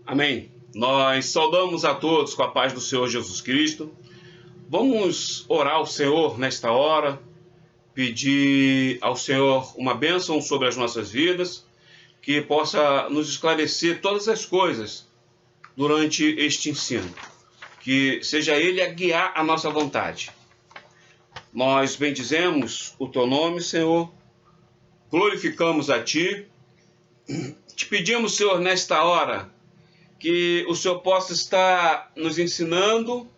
Amém. Nós saudamos a todos com a paz do Senhor Jesus Cristo. Vamos orar ao Senhor nesta hora, pedir ao Senhor uma bênção sobre as nossas vidas, que possa nos esclarecer todas as coisas durante este ensino, que seja Ele a guiar a nossa vontade. Nós bendizemos o Teu nome, Senhor, glorificamos a Ti, te pedimos, Senhor, nesta hora, que o Senhor possa estar nos ensinando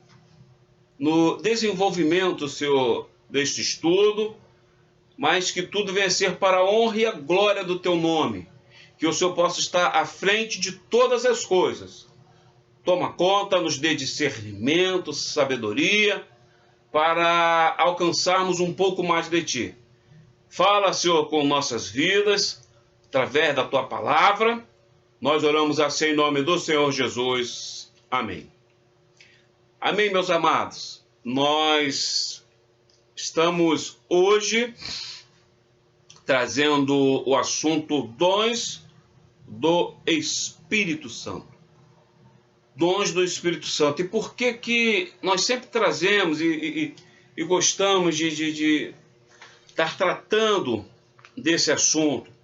no desenvolvimento, Senhor, deste estudo, mas que tudo venha ser para a honra e a glória do Teu nome, que o Senhor possa estar à frente de todas as coisas. Toma conta, nos dê discernimento, sabedoria, para alcançarmos um pouco mais de Ti. Fala, Senhor, com nossas vidas, através da Tua palavra. Nós oramos assim em nome do Senhor Jesus. Amém. Amém, meus amados. Nós estamos hoje trazendo o assunto dons do Espírito Santo. Dons do Espírito Santo. E por que que nós sempre trazemos e gostamos de estar tratando desse assunto?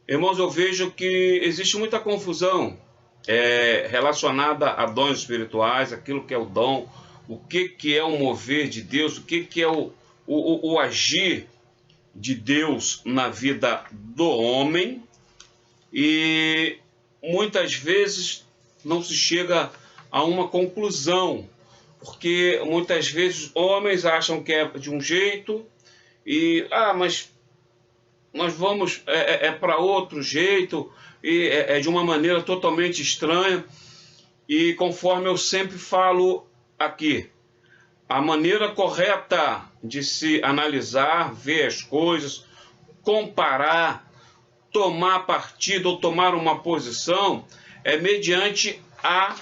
Irmãos, eu vejo que existe muita confusão relacionada a dons espirituais, aquilo que é o dom, o que é o mover de Deus, o que é o agir de Deus na vida do homem, e muitas vezes não se chega a uma conclusão, porque muitas vezes homens acham que é de um jeito e, mas nós vamos para outro jeito, e de uma maneira totalmente estranha. E conforme eu sempre falo aqui, a maneira correta de se analisar, ver as coisas, comparar, tomar partido ou tomar uma posição, é mediante a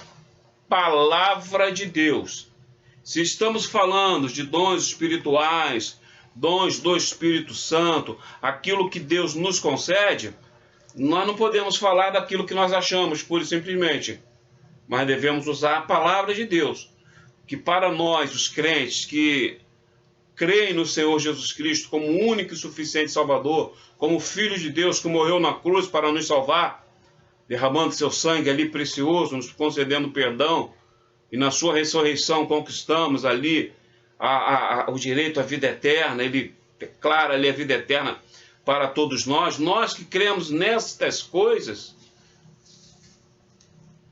palavra de Deus. Se estamos falando de dons espirituais, dons do Espírito Santo, aquilo que Deus nos concede, nós não podemos falar daquilo que nós achamos, pura e simplesmente, mas devemos usar a palavra de Deus, que para nós, os crentes que creem no Senhor Jesus Cristo como único e suficiente Salvador, como Filho de Deus que morreu na cruz para nos salvar, derramando seu sangue ali precioso, nos concedendo perdão, e na sua ressurreição conquistamos ali o direito à vida eterna. Ele declara ali a vida eterna para todos nós. Nós que cremos nestas coisas,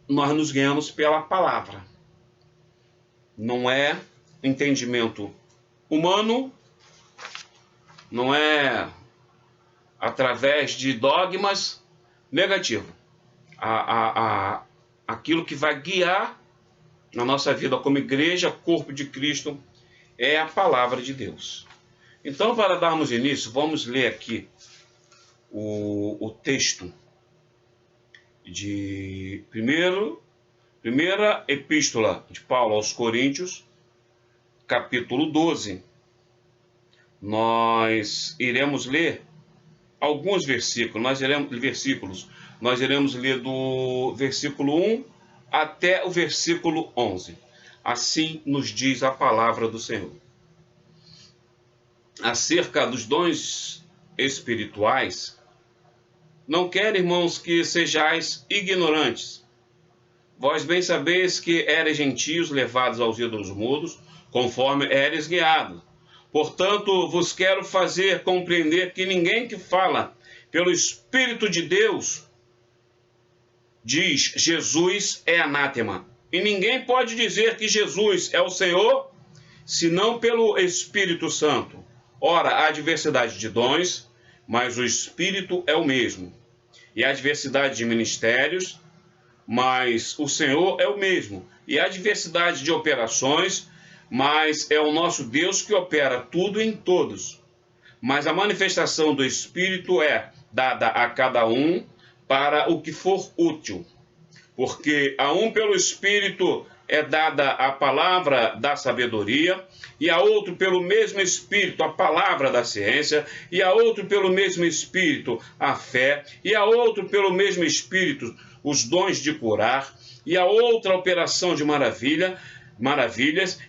nós nos guiamos pela palavra. Não é entendimento humano, não é através de dogmas negativos. Aquilo que vai guiar na nossa vida como igreja, corpo de Cristo, é a palavra de Deus. Então, para darmos início, vamos ler aqui o texto de primeira epístola de Paulo aos Coríntios, capítulo 12. Nós iremos ler alguns versículos. Nós iremos ler do versículo 1 até o versículo 11. Assim nos diz a palavra do Senhor. Acerca dos dons espirituais, não quero, irmãos, que sejais ignorantes. Vós bem sabeis que eres gentios levados aos ídolos mudos, conforme eres guiados. Portanto, vos quero fazer compreender que ninguém que fala pelo Espírito de Deus diz Jesus é anátema. E ninguém pode dizer que Jesus é o Senhor, senão pelo Espírito Santo. Ora, há diversidade de dons, mas o Espírito é o mesmo. E há diversidade de ministérios, mas o Senhor é o mesmo. E há diversidade de operações, mas é o nosso Deus que opera tudo em todos. Mas a manifestação do Espírito é dada a cada um para o que for útil. Porque a um pelo Espírito é dada a palavra da sabedoria, e a outro pelo mesmo Espírito a palavra da ciência, e a outro pelo mesmo Espírito a fé, e a outro pelo mesmo Espírito os dons de curar, e a outra a operação de maravilhas,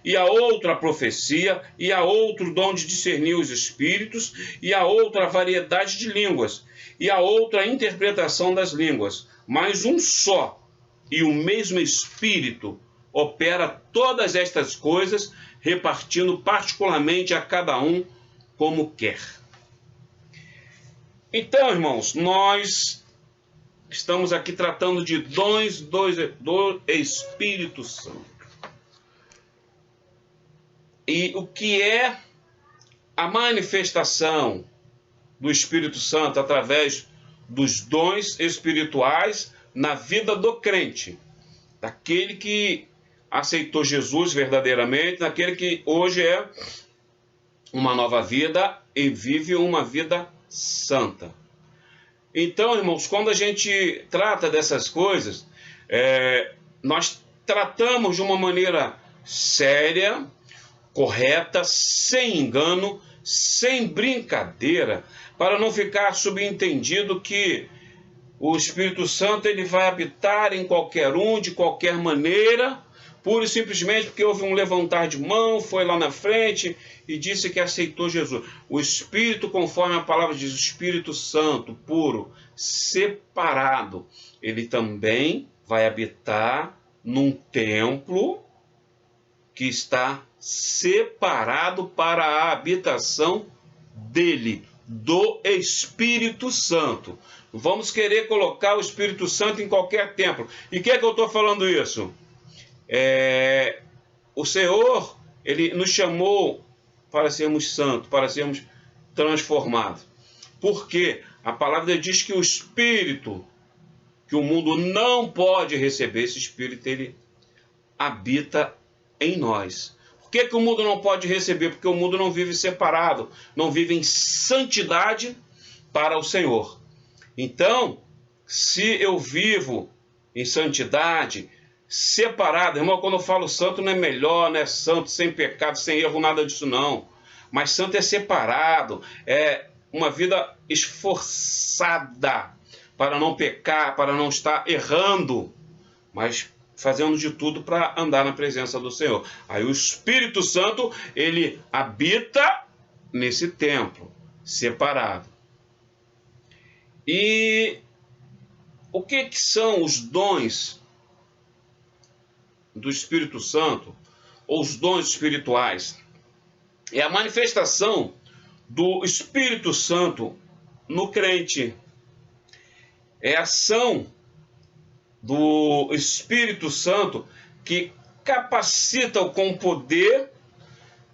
e a outra a profecia, e a outro dom de discernir os espíritos, e a outra a variedade de línguas, e a outra a interpretação das línguas. Mas um só e o mesmo Espírito opera todas estas coisas, repartindo particularmente a cada um como quer. Então, irmãos, nós estamos aqui tratando de dons do Espírito Santo. E o que é a manifestação do Espírito Santo através dos dons espirituais na vida do crente, daquele que aceitou Jesus verdadeiramente, daquele que hoje é uma nova vida e vive uma vida santa. Então, irmãos, quando a gente trata dessas coisas, nós tratamos de uma maneira séria, correta, sem engano, sem brincadeira, para não ficar subentendido que o Espírito Santo ele vai habitar em qualquer um, de qualquer maneira, pura e simplesmente porque houve um levantar de mão, foi lá na frente e disse que aceitou Jesus. O Espírito, conforme a palavra diz, o Espírito Santo, puro, separado, ele também vai habitar num templo que está separado para a habitação dele, do Espírito Santo. Vamos querer colocar o Espírito Santo em qualquer templo. E que é que eu estou falando isso? O Senhor, ele nos chamou para sermos santos, para sermos transformados. Porque a palavra diz que o Espírito, que o mundo não pode receber, esse Espírito, ele habita em nós. Por que o mundo não pode receber? Porque o mundo não vive separado, não vive em santidade para o Senhor. Então, se eu vivo em santidade, separado, irmão, quando eu falo santo não é melhor, não é santo, sem pecado, sem erro, nada disso não. Mas santo é separado, é uma vida esforçada para não pecar, para não estar errando, mas fazendo de tudo para andar na presença do Senhor. Aí o Espírito Santo, ele habita nesse templo, separado. E o que são os dons do Espírito Santo, ou os dons espirituais? É a manifestação do Espírito Santo no crente. É a ação do Espírito Santo que capacita-o com poder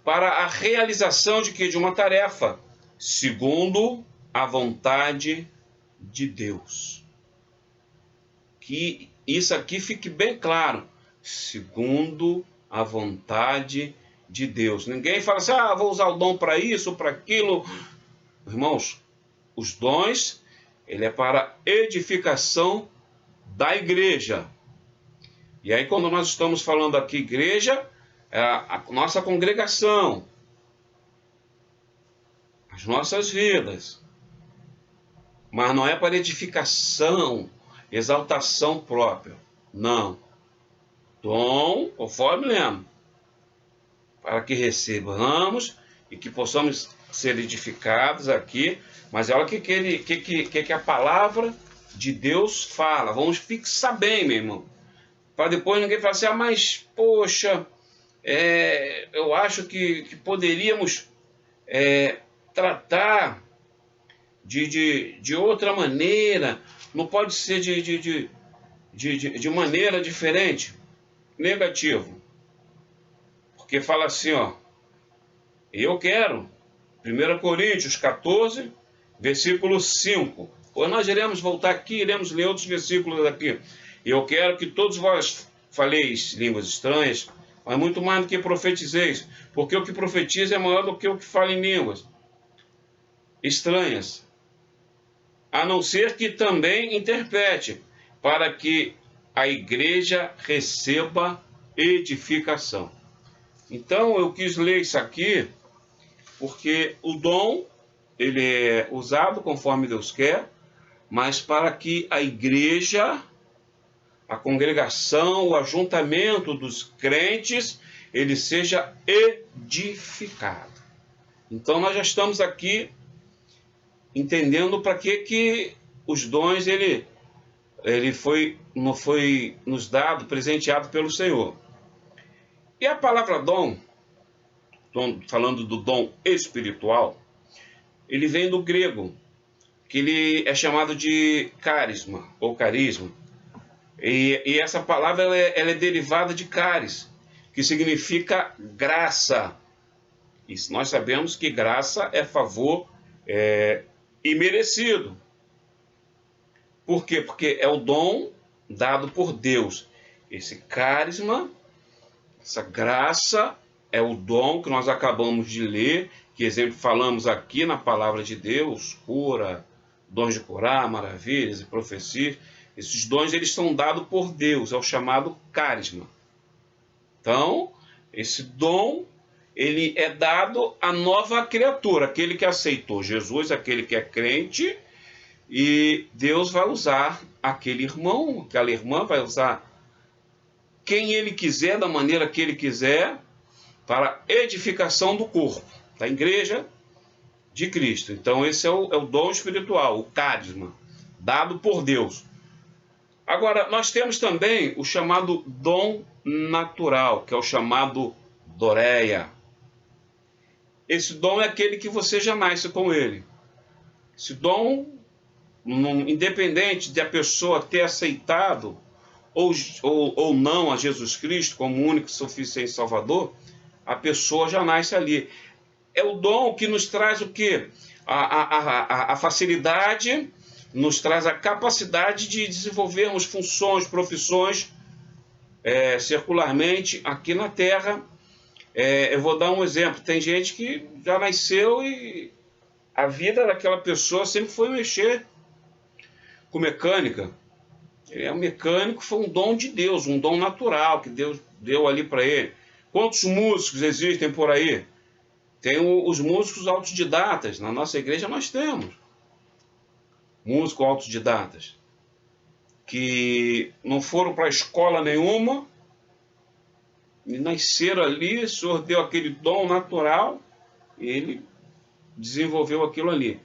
para a realização de quê? De uma tarefa, segundo a vontade de Deus. Que isso aqui fique bem claro, segundo a vontade de Deus. Ninguém fala assim, vou usar o dom para isso, para aquilo. Irmãos, os dons, ele é para edificação da igreja. E aí quando nós estamos falando aqui igreja, é a nossa congregação, as nossas vidas. Mas não é para edificação, exaltação própria. Não. Dom, conforme lemos, para que recebamos e que possamos ser edificados aqui. Mas olha o que a palavra de Deus fala. Vamos fixar bem, meu irmão. Para depois ninguém falar assim, mas, poxa, eu acho que poderíamos tratar de outra maneira. Não pode ser de maneira diferente. Negativo. Porque fala assim, eu quero, 1 Coríntios 14, versículo 5. Pois nós iremos voltar aqui, iremos ler outros versículos aqui. Eu quero que todos vós faleis línguas estranhas, mas muito mais do que profetizeis, porque o que profetiza é maior do que o que fala em línguas estranhas, a não ser que também interprete, para que a igreja receba edificação. Então eu quis ler isso aqui porque o dom ele é usado conforme Deus quer, mas para que a igreja, a congregação, o ajuntamento dos crentes, ele seja edificado. Então nós já estamos aqui entendendo para que os dons ele não foi nos dado, presenteado pelo Senhor. E a palavra dom, falando do dom espiritual, ele vem do grego, que ele é chamado de carisma ou carisma. E essa palavra ela é derivada de caris, que significa graça. E nós sabemos que graça é favor imerecido. Por quê? Porque é o dom dado por Deus. Esse carisma, essa graça, é o dom que nós acabamos de ler, que exemplo falamos aqui na palavra de Deus, cura, dons de curar, maravilhas e profecias. Esses dons eles são dados por Deus, é o chamado carisma. Então, esse dom ele é dado à nova criatura, aquele que aceitou Jesus, aquele que é crente, e Deus vai usar aquele irmão, aquela irmã, vai usar quem ele quiser, da maneira que ele quiser, para edificação do corpo, da igreja de Cristo. Então esse é o dom espiritual, o carisma, dado por Deus. Agora, nós temos também o chamado dom natural, que é o chamado doreia. Esse dom é aquele que você já nasce com ele. Esse dom, independente de a pessoa ter aceitado ou não a Jesus Cristo como único, suficiente Salvador, a pessoa já nasce ali. É o dom que nos traz o quê? A facilidade, nos traz a capacidade de desenvolvermos funções, profissões circularmente aqui na Terra. Eu vou dar um exemplo. Tem gente que já nasceu e a vida daquela pessoa sempre foi mexer com mecânica. Ele é um mecânico, foi um dom de Deus, um dom natural que Deus deu ali para ele. Quantos músicos existem por aí? Tem os músicos autodidatas. Na nossa igreja nós temos músicos autodidatas que não foram para escola nenhuma e nasceram ali, o Senhor deu aquele dom natural e ele desenvolveu aquilo ali.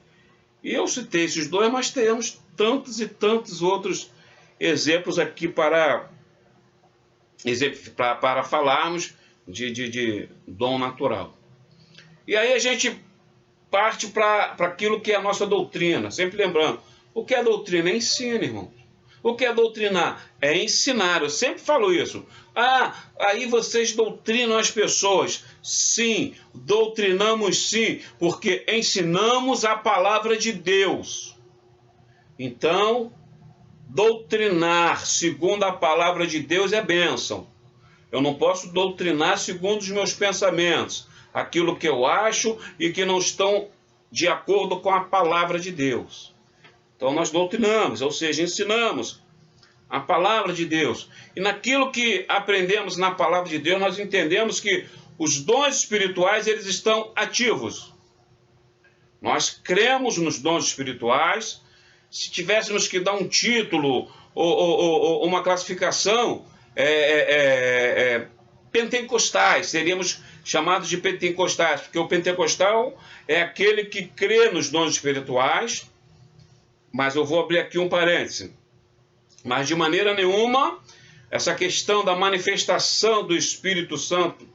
E eu citei esses dois, mas temos tantos e tantos outros exemplos aqui para falarmos de dom natural. E aí a gente parte para aquilo que é a nossa doutrina, sempre lembrando, o que é doutrina? É ensino, irmão. O que é doutrinar? É ensinar, eu sempre falo isso. Aí vocês doutrinam as pessoas. Sim, doutrinamos sim, porque ensinamos a palavra de Deus. Então, doutrinar segundo a palavra de Deus é bênção. Eu não posso doutrinar segundo os meus pensamentos, aquilo que eu acho e que não estão de acordo com a palavra de Deus. Então nós doutrinamos, ou seja, ensinamos a palavra de Deus. E naquilo que aprendemos na palavra de Deus, nós entendemos que os dons espirituais eles estão ativos. Nós cremos nos dons espirituais. Se tivéssemos que dar um título ou uma classificação, pentecostais, seríamos chamados de pentecostais, porque o pentecostal é aquele que crê nos dons espirituais, mas eu vou abrir aqui um parêntese. Mas de maneira nenhuma, essa questão da manifestação do Espírito Santo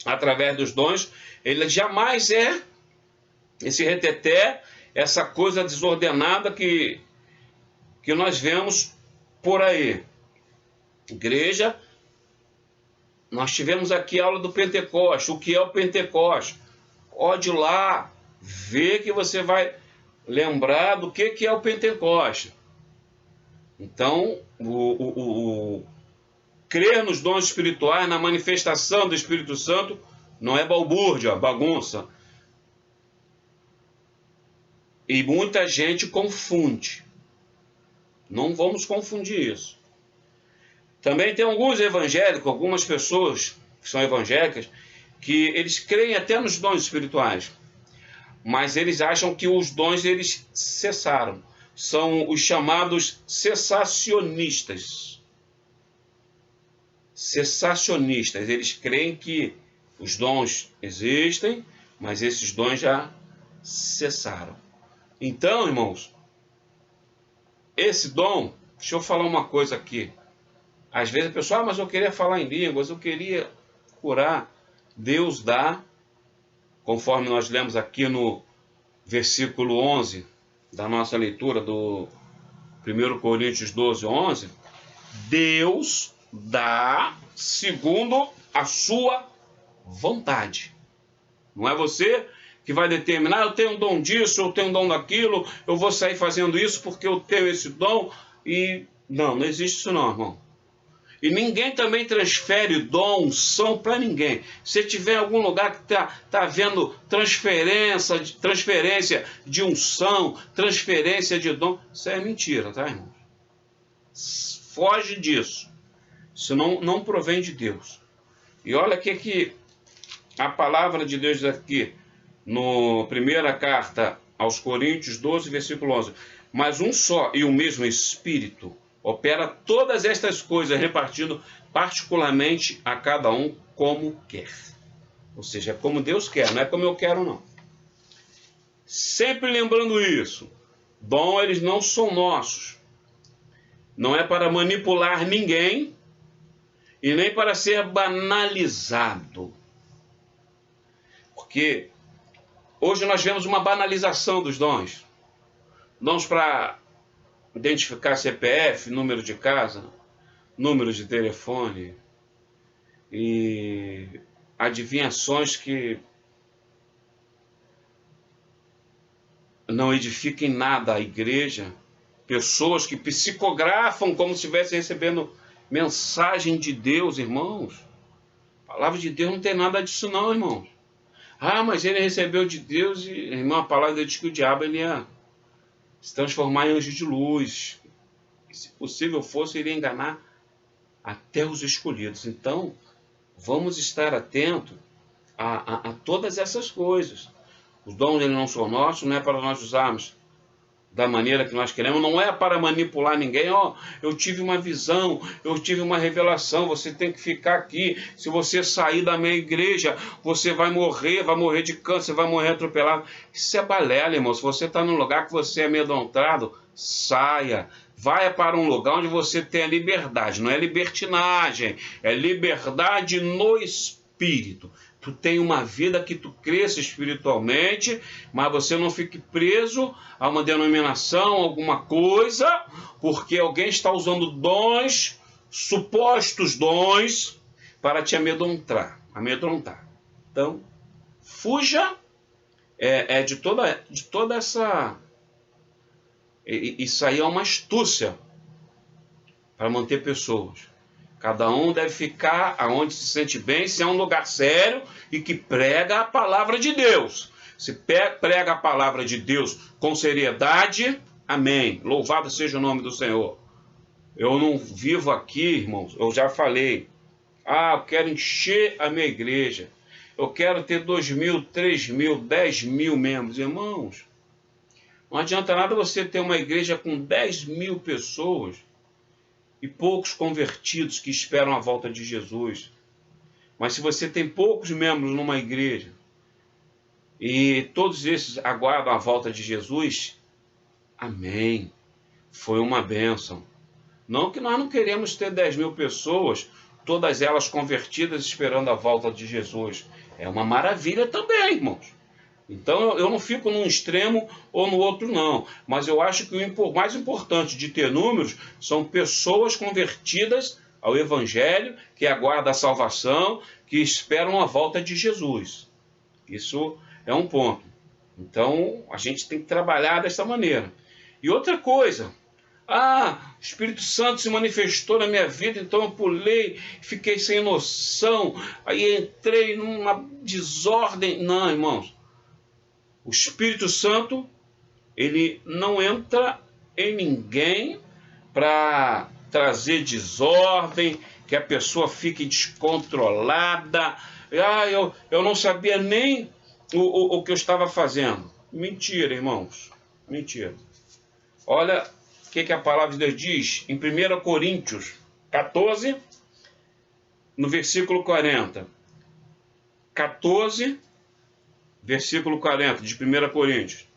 através dos dons, ele jamais é esse reteté, essa coisa desordenada que nós vemos por aí. Igreja, nós tivemos aqui a aula do Pentecoste. O que é o Pentecoste? Pode ir lá, ver que você vai lembrar do que é o Pentecoste. Então, crer nos dons espirituais, na manifestação do Espírito Santo, não é balbúrdia, bagunça. E muita gente confunde. Não vamos confundir isso. Também tem alguns evangélicos, algumas pessoas que são evangélicas, que eles creem até nos dons espirituais, mas eles acham que os dons eles cessaram. São os chamados cessacionistas. Cessacionistas, eles creem que os dons existem, mas esses dons já cessaram. Então, irmãos, esse dom, deixa eu falar uma coisa aqui. Às vezes a pessoa, mas eu queria falar em línguas, eu queria curar. Deus dá, conforme nós lemos aqui no versículo 11 da nossa leitura do 1 Coríntios 12, 11, Deus dá segundo a sua vontade. Não é você que vai determinar, eu tenho um dom disso, eu tenho um dom daquilo, eu vou sair fazendo isso porque eu tenho esse dom. E não existe isso não, irmão. E ninguém também transfere dom, unção para ninguém. Se tiver algum lugar que está havendo transferência de unção, transferência de dom, isso é mentira, tá, irmão? Foge disso. Isso não provém de Deus. E olha o que a palavra de Deus diz aqui, no primeira carta aos Coríntios 12, versículo 11. Mas um só e o mesmo Espírito opera todas estas coisas, repartindo particularmente a cada um como quer. Ou seja, é como Deus quer, não é como eu quero, não. Sempre lembrando isso, dom eles não são nossos. Não é para manipular ninguém e nem para ser banalizado. Porque hoje nós vemos uma banalização dos dons. Dons para identificar CPF, número de casa, número de telefone e adivinhações que não edificam nada a igreja, pessoas que psicografam como se estivessem recebendo mensagem de Deus, irmãos. A palavra de Deus não tem nada disso não, irmãos. Ah, mas ele recebeu de Deus e, irmão, a palavra diz que o diabo ele ia se transformar em anjo de luz. E, se possível fosse, iria enganar até os escolhidos. Então, vamos estar atentos a todas essas coisas. Os dons eles não são nossos, não é para nós usarmos da maneira que nós queremos, não é para manipular ninguém. Eu tive uma visão, eu tive uma revelação, você tem que ficar aqui. Se você sair da minha igreja, você vai morrer de câncer, vai morrer atropelado. Isso é balela, irmão. Se você está num lugar que você é amedrontado, saia. Vai para um lugar onde você tenha liberdade. Não é libertinagem, é liberdade no espírito. Tu tem uma vida que tu cresça espiritualmente, mas você não fique preso a uma denominação, alguma coisa, porque alguém está usando dons, supostos dons, para te amedrontar. Então, fuja de toda essa... Isso aí é uma astúcia para manter pessoas. Cada um deve ficar aonde se sente bem, se é um lugar sério e que prega a palavra de Deus. Se prega a palavra de Deus com seriedade, amém. Louvado seja o nome do Senhor. Eu não vivo aqui, irmãos, eu já falei. Eu quero encher a minha igreja. Eu quero ter 2.000, 3.000, 10.000 membros. Irmãos, não adianta nada você ter uma igreja com 10.000 pessoas e poucos convertidos que esperam a volta de Jesus. Mas se você tem poucos membros numa igreja e todos esses aguardam a volta de Jesus, amém. Foi uma bênção. Não que nós não queremos ter 10.000 pessoas, todas elas convertidas esperando a volta de Jesus. É uma maravilha também, irmãos. Então eu não fico num extremo ou no outro não, mas eu acho que o mais importante de ter números são pessoas convertidas ao Evangelho, que aguardam a salvação, que esperam a volta de Jesus. Isso é um ponto. Então a gente tem que trabalhar dessa maneira. E outra coisa, o Espírito Santo se manifestou na minha vida, então eu pulei, fiquei sem noção, aí entrei numa desordem. Não, irmãos. O Espírito Santo, ele não entra em ninguém para trazer desordem, que a pessoa fique descontrolada. Ah, eu não sabia nem o que eu estava fazendo. Mentira, irmãos. Mentira. Olha o que a palavra de Deus diz em 1 Coríntios 14, no versículo 40. 14, versículo 40 de 1 Coríntios.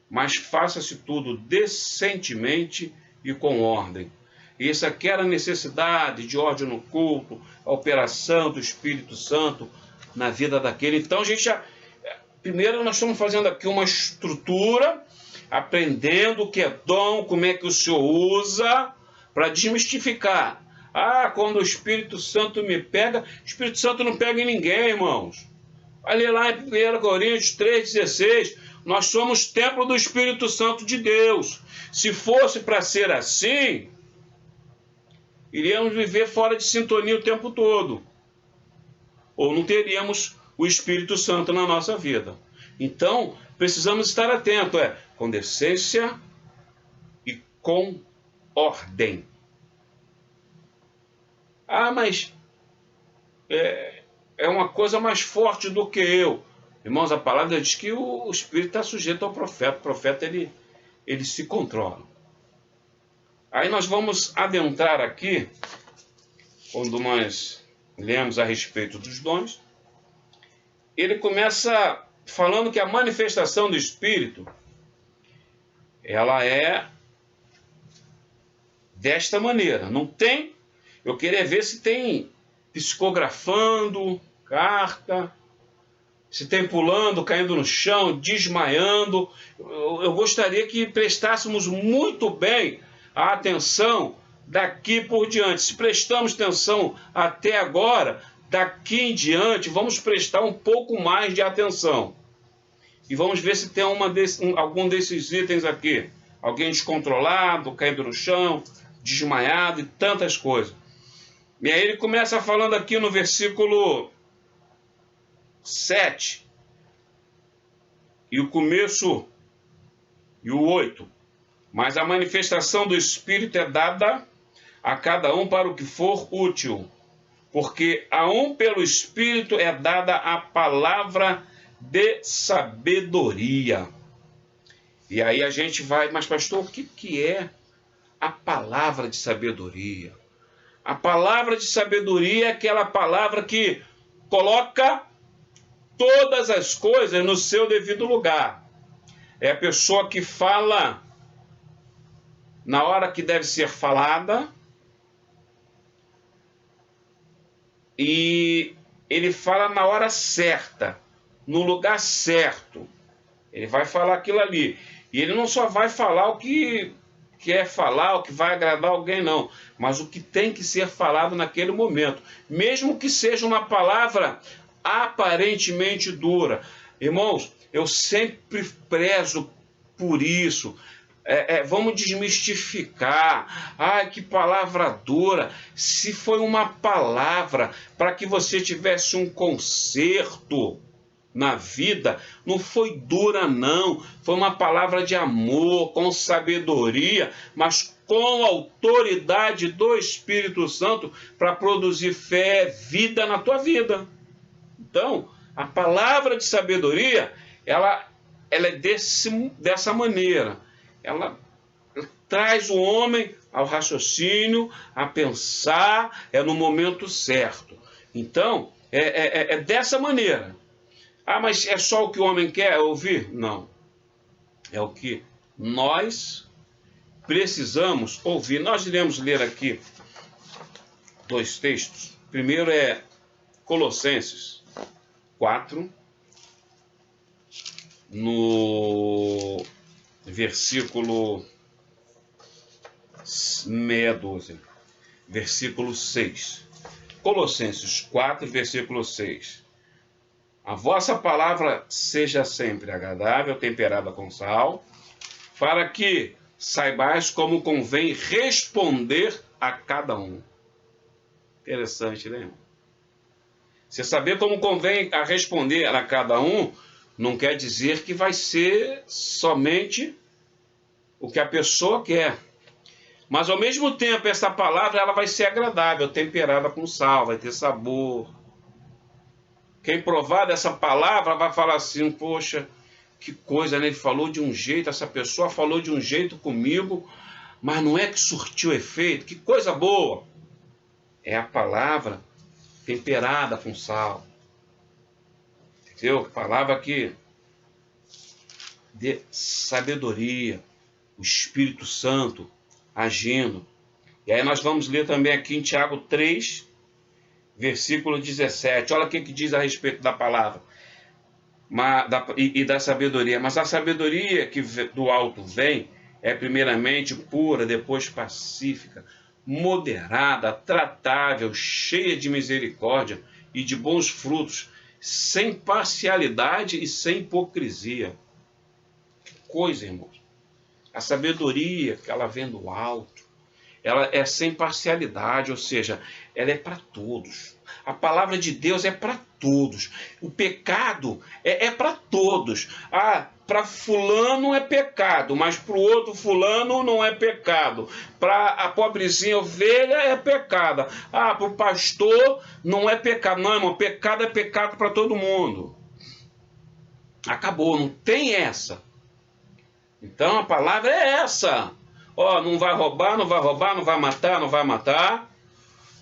Mas faça-se tudo decentemente e com ordem. Isso aqui era a necessidade de ordem no culto, a operação do Espírito Santo na vida daquele. Então, primeiro nós estamos fazendo aqui uma estrutura, aprendendo o que é dom, como é que o Senhor usa, para desmistificar. Ah, quando o Espírito Santo me pega, o Espírito Santo não pega em ninguém, irmãos. Ali lá em 1 Coríntios 3,16, nós somos templo do Espírito Santo de Deus. Se fosse para ser assim, iríamos viver fora de sintonia o tempo todo. Ou não teríamos o Espírito Santo na nossa vida. Então, precisamos estar atentos, com decência e com ordem. Ah, mas é uma coisa mais forte do que eu. Irmãos, a palavra diz que o Espírito está sujeito ao profeta. O profeta, ele se controla. Aí nós vamos adentrar aqui, quando nós lemos a respeito dos dons. Ele começa falando que a manifestação do Espírito, ela é desta maneira. Não tem, eu queria ver se tem psicografando, carta, se tem pulando, caindo no chão, desmaiando. Eu gostaria que prestássemos muito bem a atenção daqui por diante. Se prestamos atenção até agora, daqui em diante, vamos prestar um pouco mais de atenção. E vamos ver se tem algum desses itens aqui. Alguém descontrolado, caindo no chão, desmaiado e tantas coisas. E aí ele começa falando aqui no versículo 7. E o começo e o 8. Mas a manifestação do Espírito é dada a cada um para o que for útil. Porque a um pelo Espírito é dada a palavra de sabedoria. E aí a gente vai, mas pastor, o que é a palavra de sabedoria? A palavra de sabedoria é aquela palavra que coloca todas as coisas no seu devido lugar. É a pessoa que fala na hora que deve ser falada, e ele fala na hora certa, no lugar certo. Ele vai falar aquilo ali. E ele não só vai falar o que quer falar, o que vai agradar alguém, não. Mas o que tem que ser falado naquele momento. Mesmo que seja uma palavra aparentemente dura. Irmãos, eu sempre prezo por isso. Vamos desmistificar. Ai, que palavra dura. Se foi uma palavra para que você tivesse um conserto na vida, não foi dura, não. Foi uma palavra de amor, com sabedoria, mas com autoridade do Espírito Santo para produzir fé, vida na tua vida. Então, a palavra de sabedoria, ela é dessa maneira. Ela traz o homem ao raciocínio, a pensar, no momento certo. Então, é dessa maneira. Ah, mas é só o que o homem quer ouvir? Não. É o que nós precisamos ouvir. Nós iremos ler aqui 2 textos. Primeiro é Colossenses 4, no versículo 12, versículo 6. Colossenses 4, versículo 6. A vossa palavra seja sempre agradável, temperada com sal, para que saibais como convém responder a cada um. Interessante, né, irmão? Você saber como convém a responder a cada um, não quer dizer que vai ser somente o que a pessoa quer. Mas ao mesmo tempo, essa palavra ela vai ser agradável, temperada com sal, vai ter sabor. Quem provar dessa palavra vai falar assim, poxa, que coisa, né? Ele falou de um jeito, essa pessoa falou de um jeito comigo, mas não é que surtiu efeito, que coisa boa. É a palavra temperada com sal. Entendeu? Palavra que de sabedoria, o Espírito Santo agindo. E aí nós vamos ler também aqui em Tiago 3, versículo 17. Olha o que diz a respeito da palavra e da sabedoria. Mas a sabedoria que do alto vem é primeiramente pura, depois pacífica, moderada, tratável, cheia de misericórdia e de bons frutos, sem parcialidade e sem hipocrisia. Que coisa, irmãos. A sabedoria que ela vem do alto, ela é sem parcialidade, ou seja, ela é para todos. A palavra de Deus é para todos. O pecado é para todos. Ah, para fulano é pecado, mas para o outro fulano não é pecado. Para a pobrezinha ovelha é pecado. Ah, para o pastor não é pecado. Não, irmão, pecado é pecado para todo mundo. Acabou, não tem essa. Então a palavra é essa. Ó, não vai roubar, não vai roubar, não vai matar, não vai matar.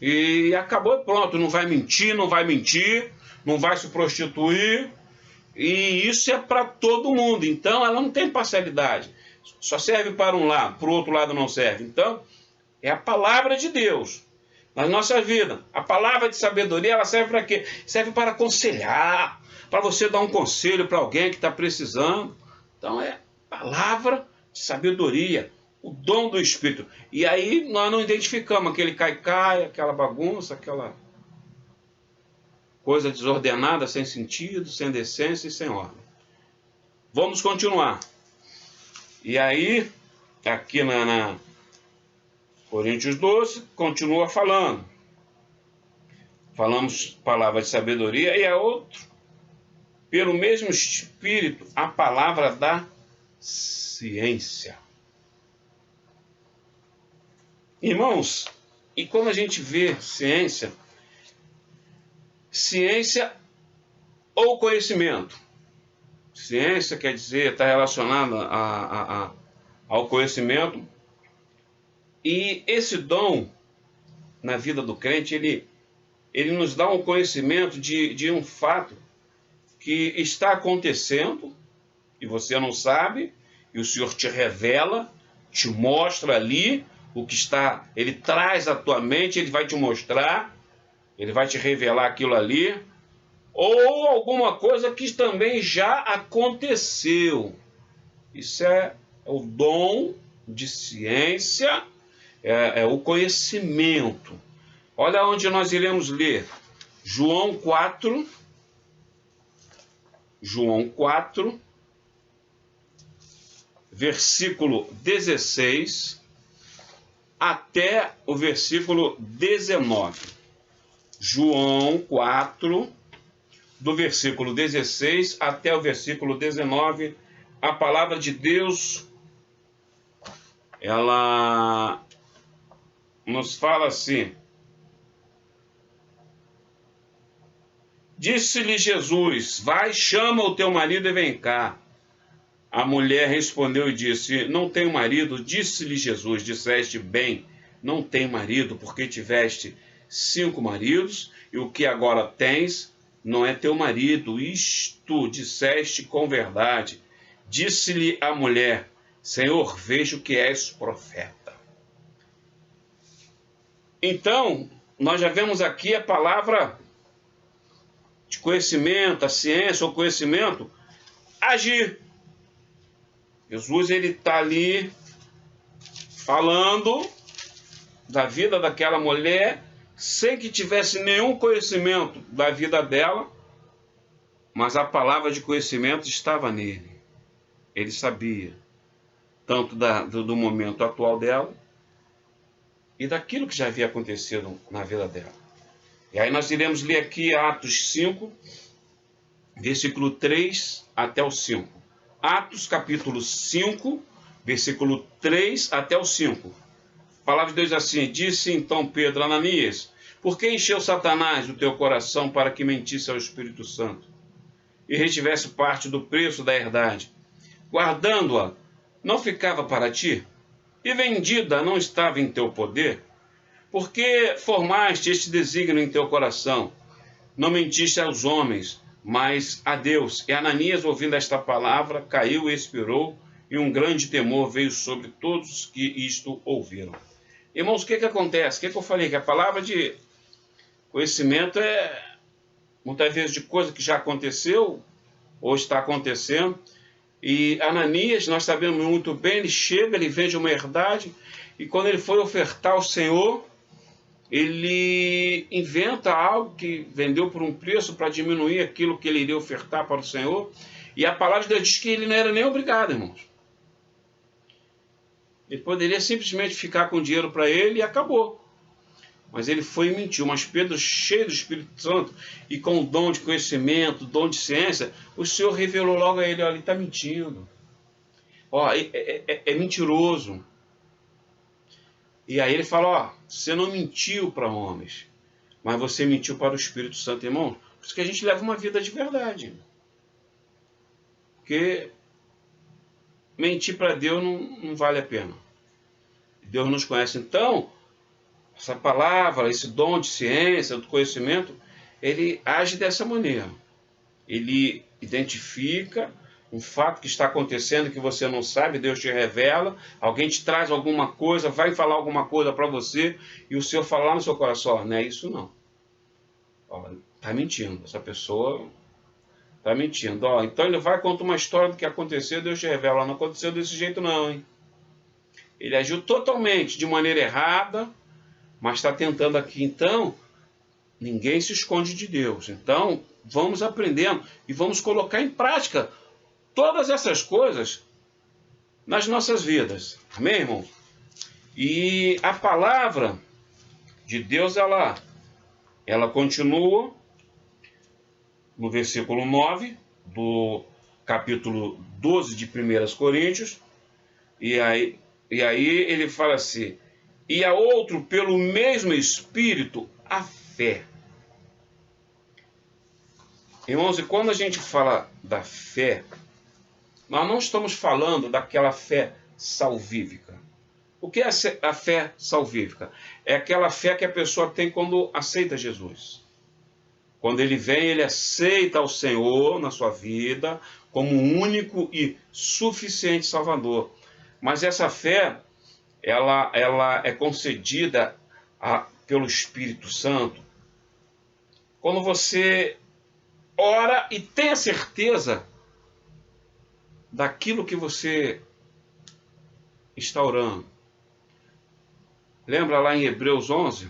E acabou, pronto. Não vai mentir, não vai mentir, não vai se prostituir. E isso é para todo mundo. Então ela não tem parcialidade. Só serve para um lado, para o outro lado não serve. Então é a palavra de Deus na nossa vida. A palavra de sabedoria, ela serve para quê? Serve para aconselhar, para você dar um conselho para alguém que está precisando. Então é palavra de sabedoria, o dom do Espírito. E aí nós não identificamos aquele cai-cai, aquela bagunça, aquela coisa desordenada, sem sentido, sem decência e sem ordem. Vamos continuar. E aí, aqui na Coríntios 12, continua falando. Falamos palavra de sabedoria e é outro. Pelo mesmo Espírito, a palavra da ciência. Irmãos, e quando a gente vê ciência, ciência ou conhecimento. Ciência quer dizer, está relacionada ao conhecimento. E esse dom, na vida do crente, ele nos dá um conhecimento de um fato que está acontecendo, e você não sabe, e o Senhor te revela, te mostra ali o que está, ele traz à tua mente, ele vai te mostrar, ele vai te revelar aquilo ali, ou alguma coisa que também já aconteceu. Isso é o dom de ciência, é o conhecimento. Olha onde nós iremos ler. João 4, versículo 16 até o versículo 19. João 4, do versículo 16 até o versículo 19, a palavra de Deus, ela nos fala assim: disse-lhe Jesus, vai, chama o teu marido e vem cá. A mulher respondeu e disse, não tenho marido. Disse-lhe Jesus, disseste bem, não tenho marido, porque tiveste 5 maridos, e o que agora tens não é teu marido. Isto disseste com verdade. Disse-lhe a mulher, Senhor, vejo que és profeta. Então, nós já vemos aqui a palavra de conhecimento, a ciência, o conhecimento, agir. Jesus, ele está ali falando da vida daquela mulher, sem que tivesse nenhum conhecimento da vida dela, mas a palavra de conhecimento estava nele. Ele sabia, tanto do momento atual dela, e daquilo que já havia acontecido na vida dela. E aí nós iremos ler aqui Atos 5, versículo 3 até o 5. Atos capítulo 5, versículo 3 até o 5. A palavra de Deus diz assim: disse então Pedro a Ananias: por que encheu Satanás o teu coração para que mentisse ao Espírito Santo e retivesse parte do preço da herdade? Guardando-a, não ficava para ti? E vendida não estava em teu poder? Porque formaste este desígnio em teu coração? Não mentiste aos homens, mas a Deus. E Ananias, ouvindo esta palavra, caiu e expirou, e um grande temor veio sobre todos que isto ouviram. Irmãos, o que acontece? O que eu falei? Que a palavra de conhecimento é, muitas vezes, de coisa que já aconteceu, ou está acontecendo. E Ananias, nós sabemos muito bem, ele chega, ele vende uma herdade, e quando ele foi ofertar ao Senhor, ele inventa algo que vendeu por um preço para diminuir aquilo que ele iria ofertar para o Senhor. E a palavra de Deus diz que ele não era nem obrigado, irmãos. Ele poderia simplesmente ficar com o dinheiro para ele e acabou. Mas ele foi e mentiu. Mas Pedro, cheio do Espírito Santo e com o dom de conhecimento, dom de ciência, o Senhor revelou logo a ele: olha, ele está mentindo. Ó, é mentiroso. E aí ele fala: ó, você não mentiu para homens, mas você mentiu para o Espírito Santo, irmão. Por isso que a gente leva uma vida de verdade. Porque mentir para Deus não vale a pena. Deus nos conhece. Então, essa palavra, esse dom de ciência, do conhecimento, ele age dessa maneira. Ele identifica um fato que está acontecendo que você não sabe, Deus te revela, alguém te traz alguma coisa, vai falar alguma coisa para você, e o Senhor fala lá no seu coração: ó, não é isso não. Está mentindo, essa pessoa está mentindo. Ó, então ele vai contar uma história do que aconteceu, Deus te revela: não aconteceu desse jeito não, hein? Ele agiu totalmente de maneira errada, mas está tentando aqui. Então, ninguém se esconde de Deus. Então, vamos aprendendo e vamos colocar em prática todas essas coisas nas nossas vidas. Amém, irmão? E a palavra de Deus, ela continua no versículo 9 do capítulo 12 de 1 Coríntios, e aí ele fala assim: e a outro, pelo mesmo Espírito, a fé. Irmãos, e quando a gente fala da fé, nós não estamos falando daquela fé salvífica. O que é a fé salvífica? É aquela fé que a pessoa tem quando aceita Jesus. Quando ele vem, ele aceita o Senhor na sua vida como um único e suficiente Salvador. Mas essa fé, ela é concedida pelo Espírito Santo quando você ora e tem a certeza daquilo que você está orando. Lembra lá em Hebreus 11,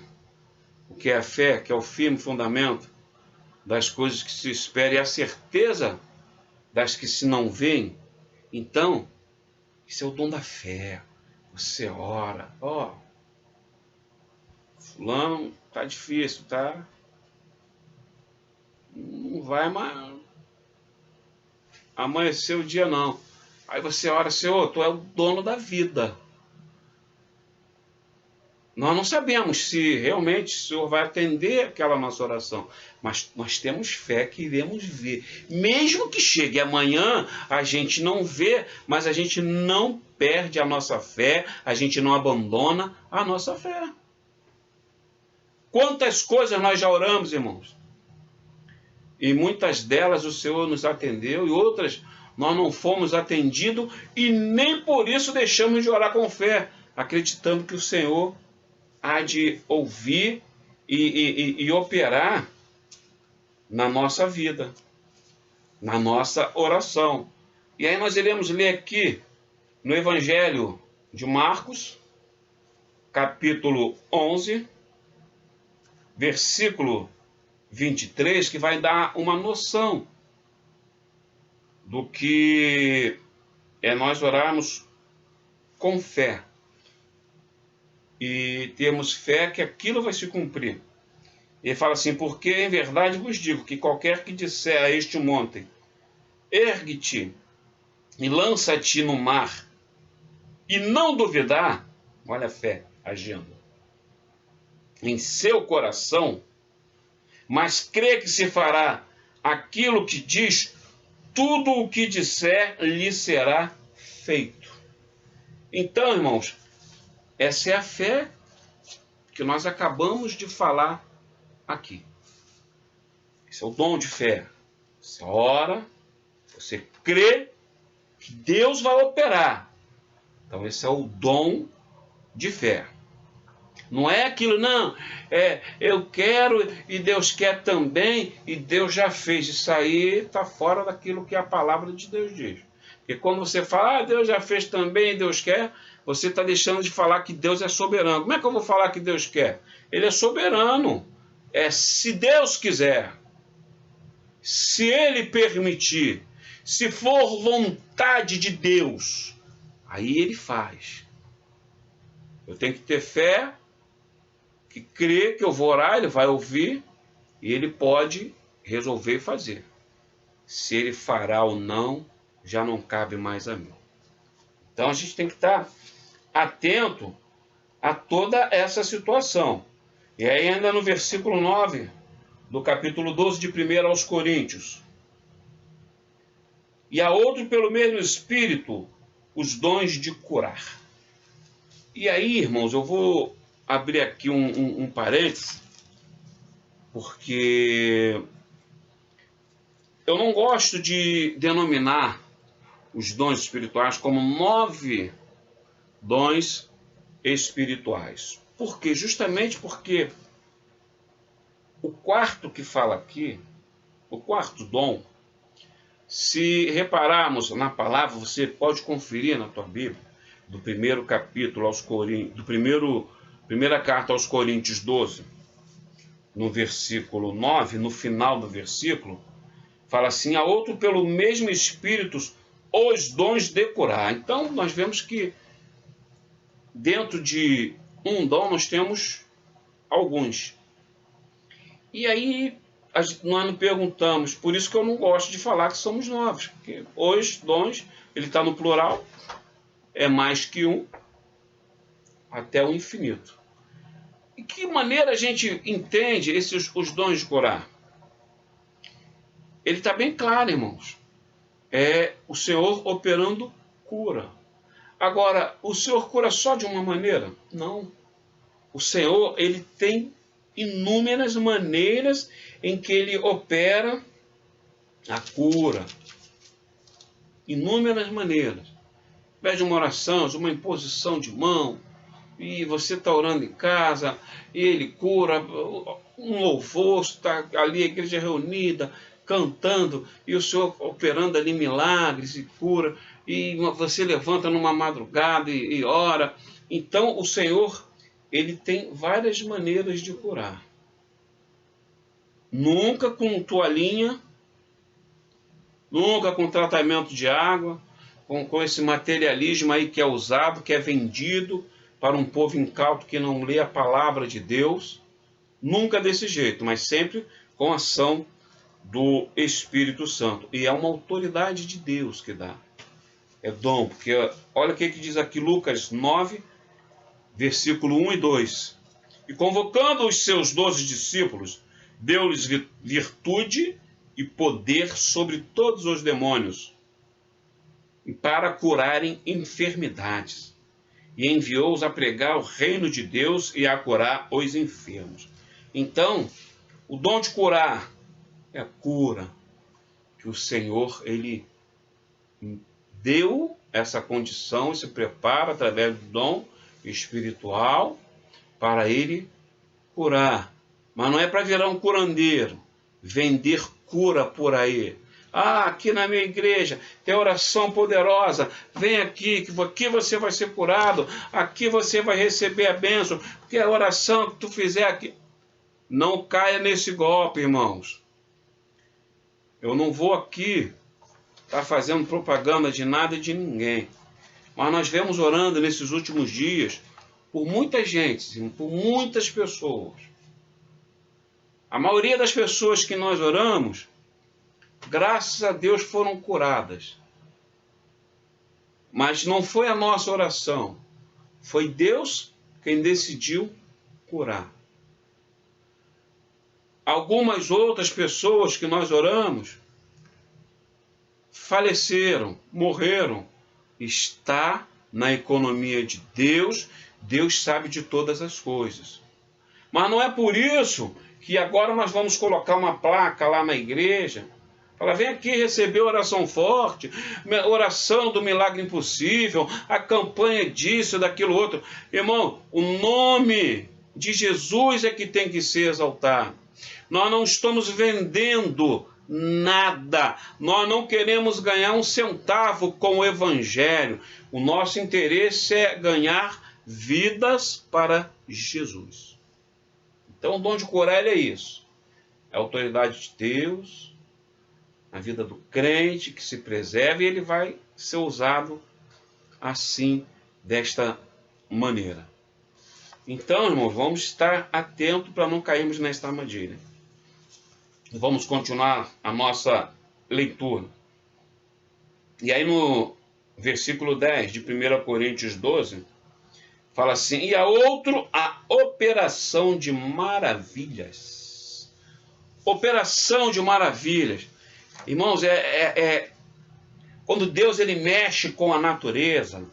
o que é a fé, que é o firme fundamento das coisas que se espera e a certeza das que se não veem? Então, isso é o dom da fé. Você ora: ó, fulano, tá difícil, tá? Não vai mais amanhecer o dia não. Aí você ora: Senhor, tu é o dono da vida. Nós não sabemos se realmente o Senhor vai atender aquela nossa oração, mas nós temos fé que iremos ver. Mesmo que chegue amanhã, a gente não vê, mas a gente não perde a nossa fé, a gente não abandona a nossa fé. Quantas coisas nós já oramos, irmãos? E muitas delas o Senhor nos atendeu, e outras nós não fomos atendidos, e nem por isso deixamos de orar com fé, acreditando que o Senhor há de ouvir e operar na nossa vida, na nossa oração. E aí nós iremos ler aqui no Evangelho de Marcos, capítulo 11, versículo 23, que vai dar uma noção do que é nós orarmos com fé. E temos fé que aquilo vai se cumprir. Ele fala assim: porque em verdade vos digo que qualquer que disser a este monte: ergue-te e lança-te no mar, e não duvidar, olha a fé, agindo em seu coração, mas crê que se fará aquilo que diz, tudo o que disser lhe será feito. Então, irmãos, essa é a fé que nós acabamos de falar aqui. Esse é o dom de fé. Você ora, você crê que Deus vai operar. Então, esse é o dom de fé. Não é aquilo, não, eu quero e Deus quer também e Deus já fez. Isso aí está fora daquilo que a palavra de Deus diz. Porque quando você fala, Deus já fez também e Deus quer, você está deixando de falar que Deus é soberano. Como é que eu vou falar que Deus quer? Ele é soberano. Se Deus quiser, se Ele permitir, se for vontade de Deus, aí Ele faz. Eu tenho que ter fé, que crê que eu vou orar, Ele vai ouvir e Ele pode resolver fazer. Se Ele fará ou não, já não cabe mais a mim. Então a gente tem que estar atento a toda essa situação. E aí ainda no versículo 9 do capítulo 12 de 1 aos Coríntios. E a outro pelo mesmo Espírito os dons de curar. E aí, irmãos, eu vou abrir aqui um parênteses, porque eu não gosto de denominar os dons espirituais como 9 dons espirituais. Por quê? Justamente porque o quarto que fala aqui, o quarto dom, se repararmos na palavra, você pode conferir na tua Bíblia, do primeiro capítulo aos Coríntios, primeira carta aos Coríntios 12, no versículo 9, no final do versículo, fala assim, a outro pelo mesmo Espírito os dons de curar. Então, nós vemos que dentro de um dom nós temos alguns. E aí, nós nos perguntamos, por isso que eu não gosto de falar que somos novos, porque os dons, ele está no plural, é mais que um, até o infinito. E que maneira a gente entende os dons de curar? Ele está bem claro, irmãos. É o Senhor operando cura. Agora, o Senhor cura só de uma maneira? Não. O Senhor, ele tem inúmeras maneiras em que ele opera a cura. Inúmeras maneiras. Pede uma oração, uma imposição de mão, e você está orando em casa, e ele cura, um louvor, está ali a igreja reunida, cantando, e o Senhor operando ali milagres e cura, e você levanta numa madrugada e ora. Então o Senhor, ele tem várias maneiras de curar. Nunca com toalhinha, nunca com tratamento de água, com esse materialismo aí que é usado, que é vendido para um povo incauto que não lê a palavra de Deus. Nunca desse jeito, mas sempre com a ação do Espírito Santo. E é uma autoridade de Deus que dá. É dom, porque olha o que diz aqui Lucas 9, versículo 1 e 2. E convocando os seus 12 discípulos, deu-lhes virtude e poder sobre todos os demônios, para curarem enfermidades. E enviou-os a pregar o reino de Deus e a curar os enfermos. Então, o dom de curar é a cura que o Senhor, ele deu essa condição e se prepara através do dom espiritual para ele curar. Mas não é para virar um curandeiro, vender cura por aí. Aqui na minha igreja tem oração poderosa, vem aqui, que aqui você vai ser curado, aqui você vai receber a bênção, porque a oração que tu fizer aqui. Não caia nesse golpe, irmãos. Eu não vou aqui estar fazendo propaganda de nada e de ninguém. Mas nós vemos orando nesses últimos dias por muita gente, por muitas pessoas. A maioria das pessoas que nós oramos, graças a Deus, foram curadas. Mas não foi a nossa oração. Foi Deus quem decidiu curar. Algumas outras pessoas que nós oramos faleceram, morreram. Está na economia de Deus, Deus sabe de todas as coisas. Mas não é por isso que agora nós vamos colocar uma placa lá na igreja, falar, vem aqui receber oração forte, oração do milagre impossível, a campanha disso, daquilo outro. Irmão, o nome de Jesus é que tem que ser exaltado. Nós não estamos vendendo nada. Nós não queremos ganhar um centavo com o evangelho. O nosso interesse é ganhar vidas para Jesus. Então o dom de curar é isso. É a autoridade de Deus, a vida do crente que se preserva, e ele vai ser usado assim, desta maneira. Então, irmãos, vamos estar atentos para não cairmos nesta armadilha. Vamos continuar a nossa leitura. E aí no versículo 10 de 1 Coríntios 12, fala assim, e a outro, a operação de maravilhas. Operação de maravilhas. Irmãos, quando Deus ele mexe com a natureza,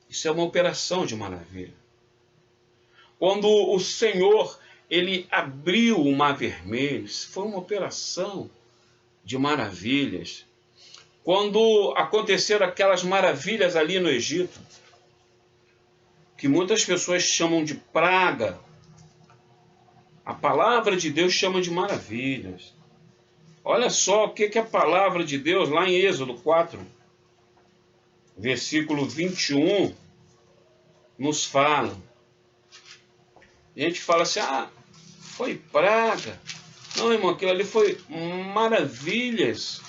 isso é uma operação de maravilha. Quando o Senhor ele abriu o Mar Vermelho, isso foi uma operação de maravilhas. Quando aconteceram aquelas maravilhas ali no Egito, que muitas pessoas chamam de praga, a palavra de Deus chama de maravilhas. Olha só o que a palavra de Deus, lá em Êxodo 4, versículo 21, nos fala. A gente fala assim, foi praga. Não, irmão, aquilo ali foi maravilhas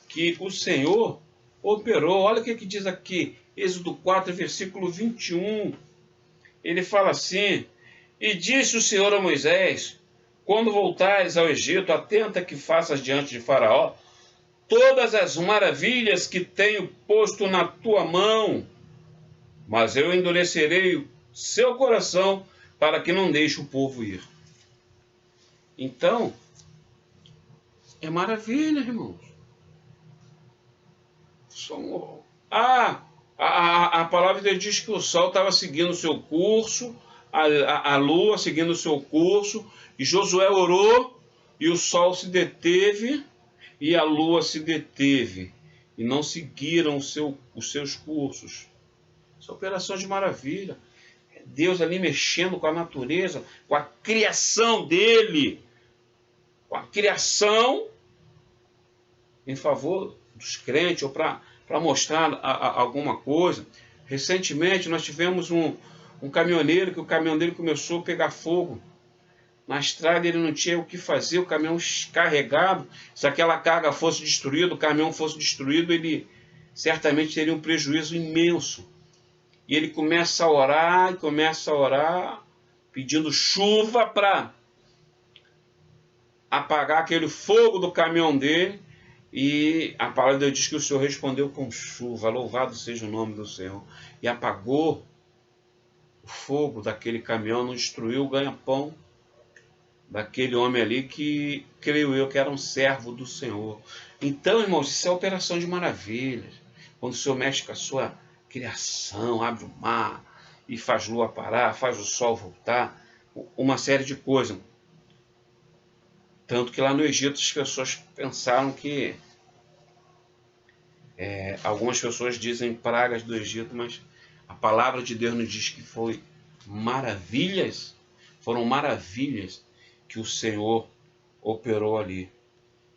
que o Senhor operou. Olha o que diz aqui, Êxodo 4, versículo 21. Ele fala assim, e disse o Senhor a Moisés, quando voltares ao Egito, atenta que faças diante de Faraó todas as maravilhas que tenho posto na tua mão, mas eu endurecerei o seu coração para que não deixe o povo ir. Então, é maravilha, irmãos. A palavra de Deus diz que o sol estava seguindo o seu curso, a lua seguindo o seu curso, e Josué orou, e o sol se deteve, e a lua se deteve, e não seguiram os seus cursos. Isso é operação de maravilha. É Deus ali mexendo com a natureza, com a criação dele, com a criação em favor dos crentes, ou para mostrar alguma coisa. Recentemente nós tivemos um caminhoneiro, que o caminhão dele começou a pegar fogo. Na estrada ele não tinha o que fazer, o caminhão carregado. Se aquela carga fosse destruída, o caminhão fosse destruído, ele certamente teria um prejuízo imenso. E ele começa a orar, pedindo chuva para apagar aquele fogo do caminhão dele. E a palavra de Deus diz que o Senhor respondeu com chuva, louvado seja o nome do Senhor. E apagou o fogo daquele caminhão, não destruiu o ganha-pão daquele homem ali que, creio eu, que era um servo do Senhor. Então, irmãos, isso é operação de maravilhas. Quando o Senhor mexe com a sua criação, abre o mar e faz lua parar, faz o sol voltar, uma série de coisas. Tanto que lá no Egito as pessoas pensaram que... algumas pessoas dizem pragas do Egito, mas a palavra de Deus nos diz que foi maravilhas, foram maravilhas que o Senhor operou ali.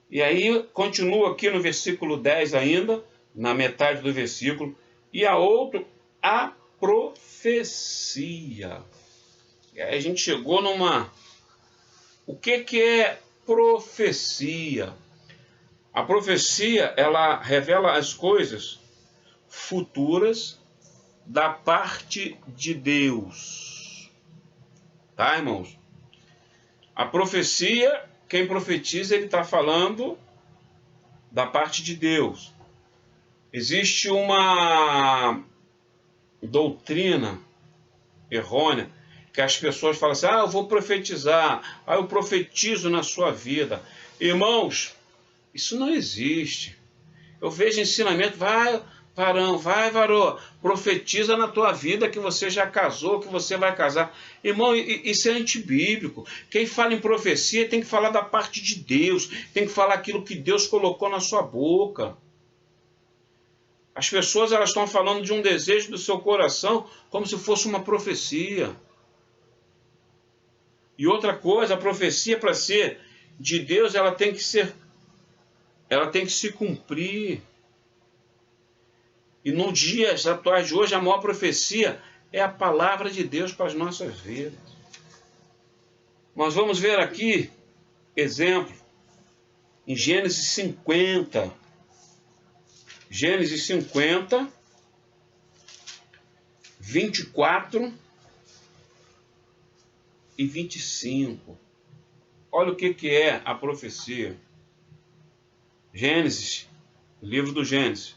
E aí continua aqui no versículo 10 ainda, na metade do versículo, e a outro, a profecia. E aí a gente chegou numa... O que é profecia? A profecia, ela revela as coisas futuras da parte de Deus. Tá, irmãos? A profecia, quem profetiza, ele está falando da parte de Deus. Existe uma doutrina errônea, que as pessoas falam assim, eu vou profetizar, eu profetizo na sua vida. Irmãos, isso não existe. Eu vejo ensinamento, vai varão, vai varô, profetiza na tua vida que você já casou, que você vai casar. Irmão, isso é antibíblico. Quem fala em profecia tem que falar da parte de Deus, tem que falar aquilo que Deus colocou na sua boca. As pessoas elas estão falando de um desejo do seu coração como se fosse uma profecia. E outra coisa, a profecia para ser de Deus, ela tem que se cumprir. E nos dias atuais de hoje, a maior profecia é a palavra de Deus para as nossas vidas. Nós vamos ver aqui, exemplo, em Gênesis 50. Gênesis 50, 24 e 25. Olha o que é a profecia. Gênesis, livro do Gênesis,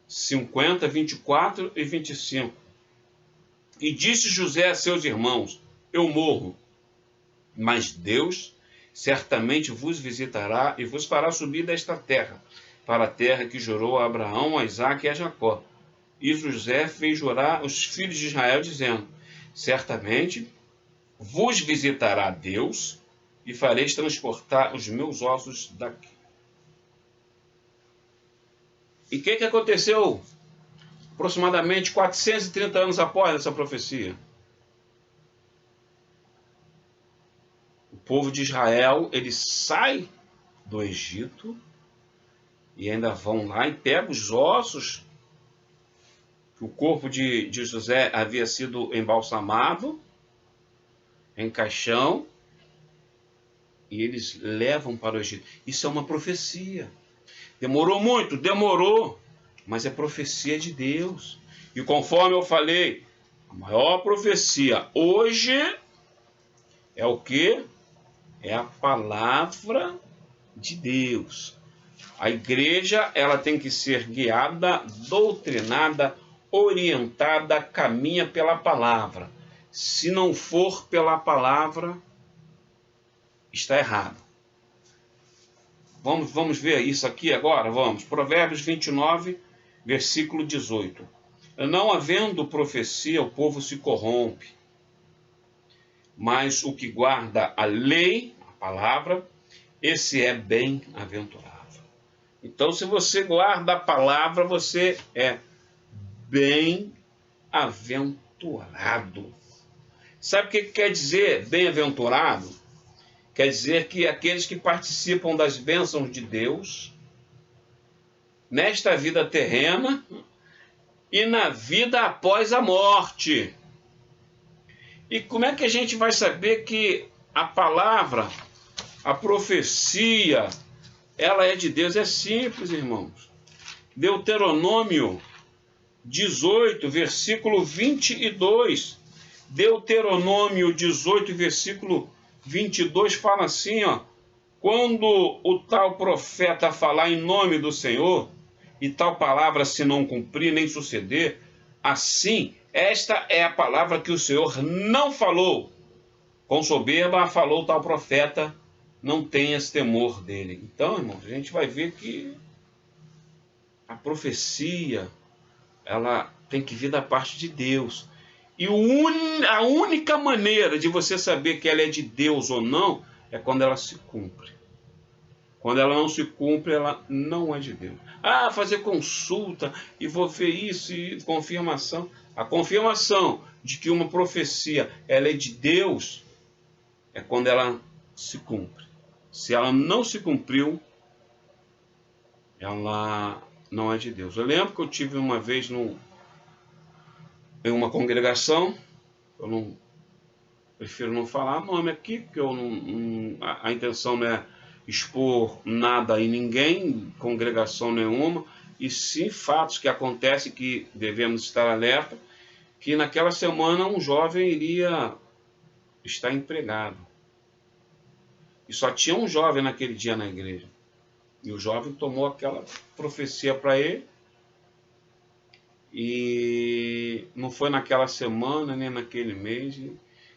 50, 24 e 25. E disse José a seus irmãos, eu morro, mas Deus certamente vos visitará e vos fará subir desta terra, para a terra que jurou a Abraão, a Isaque e a Jacó. E José fez jurar os filhos de Israel, dizendo, certamente vos visitará Deus e fareis transportar os meus ossos daqui. E o que aconteceu aproximadamente 430 anos após essa profecia? O povo de Israel, ele sai do Egito e ainda vão lá e pegam os ossos, que o corpo de José havia sido embalsamado em caixão, e eles levam para o Egito. Isso é uma profecia. Demorou muito? Demorou, mas é profecia de Deus. E conforme eu falei, a maior profecia hoje é o quê? É a palavra de Deus. A igreja, ela tem que ser guiada, doutrinada, orientada, caminha pela palavra. Se não for pela palavra, está errado. Vamos ver isso aqui agora? Vamos. Provérbios 29, versículo 18. Não havendo profecia, o povo se corrompe. Mas o que guarda a lei, a palavra, esse é bem-aventurado. Então, se você guarda a palavra, você é bem-aventurado. Sabe o que quer dizer bem-aventurado? Quer dizer que aqueles que participam das bênçãos de Deus, nesta vida terrena e na vida após a morte. E como é que a gente vai saber que a palavra, a profecia, ela é de Deus? É simples, irmãos. Deuteronômio 18, versículo 22. Deuteronômio 18, versículo 22 fala assim, quando o tal profeta falar em nome do Senhor, e tal palavra se não cumprir nem suceder, assim, esta é a palavra que o Senhor não falou. Com soberba falou tal profeta, não tenhas temor dele. Então, irmãos, a gente vai ver que a profecia, ela tem que vir da parte de Deus. E a única maneira de você saber que ela é de Deus ou não é quando ela se cumpre. Quando ela não se cumpre, ela não é de Deus. Fazer consulta e vou ver isso e confirmação. A confirmação de que uma profecia ela é de Deus é quando ela se cumpre. Se ela não se cumpriu, ela não é de Deus. Eu lembro que eu tive uma vez em uma congregação, eu prefiro não falar nome aqui, porque a intenção não é expor nada em ninguém, congregação nenhuma, e sim fatos que acontecem que devemos estar alerta, que naquela semana um jovem iria estar empregado. E só tinha um jovem naquele dia na igreja. E o jovem tomou aquela profecia para ele e não foi naquela semana, nem naquele mês,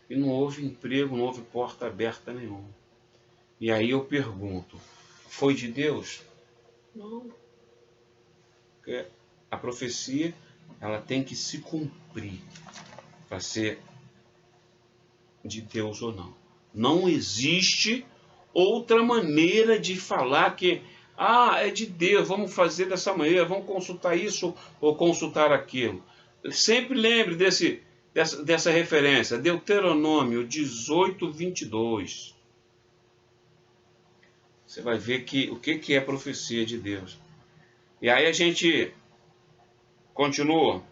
e não houve emprego, não houve porta aberta nenhuma. E aí eu pergunto, foi de Deus? Não. Porque a profecia, ela tem que se cumprir para ser de Deus ou não. Não existe outra maneira de falar que é de Deus, vamos fazer dessa maneira, vamos consultar isso ou consultar aquilo. Sempre lembre dessa referência, Deuteronômio 18, 22. Você vai ver o que é profecia de Deus. E aí a gente continua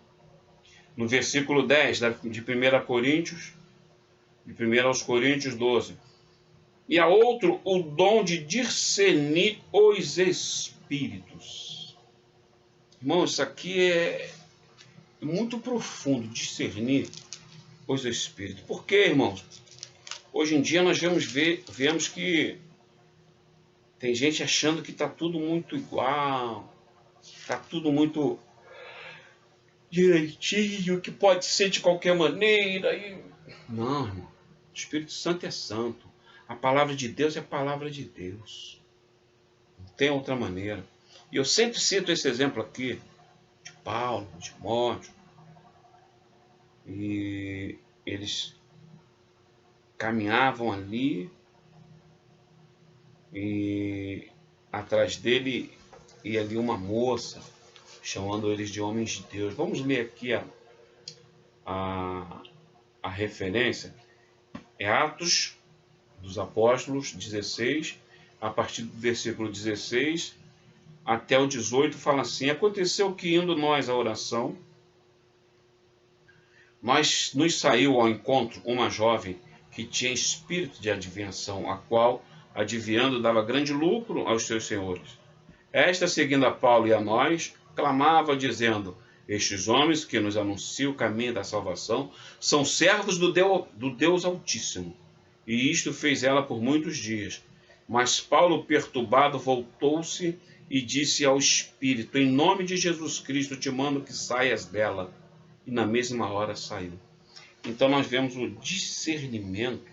no versículo 10 de 1 Coríntios, de 1 aos Coríntios 12. E a outro, o dom de discernir os espíritos. Irmão, isso aqui é muito profundo, discernir os espíritos. Por quê, irmãos? Hoje em dia nós vemos que tem gente achando que está tudo muito igual, está tudo muito direitinho, que pode ser de qualquer maneira. Não, irmão. O Espírito Santo é santo. A palavra de Deus é a palavra de Deus. Não tem outra maneira. E eu sempre cito esse exemplo aqui, de Paulo, de Timóteo. E eles caminhavam ali e atrás dele ia ali uma moça, chamando eles de homens de Deus. Vamos ler aqui a referência. É Atos dos Apóstolos 16, a partir do versículo 16 até o 18, fala assim: aconteceu que, indo nós à oração, nos saiu ao encontro uma jovem que tinha espírito de adivinhação, a qual, adivinhando, dava grande lucro aos seus senhores. Esta, seguindo a Paulo e a nós, clamava, dizendo: estes homens que nos anunciam o caminho da salvação são servos do Deus Altíssimo. E isto fez ela por muitos dias. Mas Paulo, perturbado, voltou-se e disse ao espírito: em nome de Jesus Cristo te mando que saias dela. E na mesma hora saiu. Então nós vemos o discernimento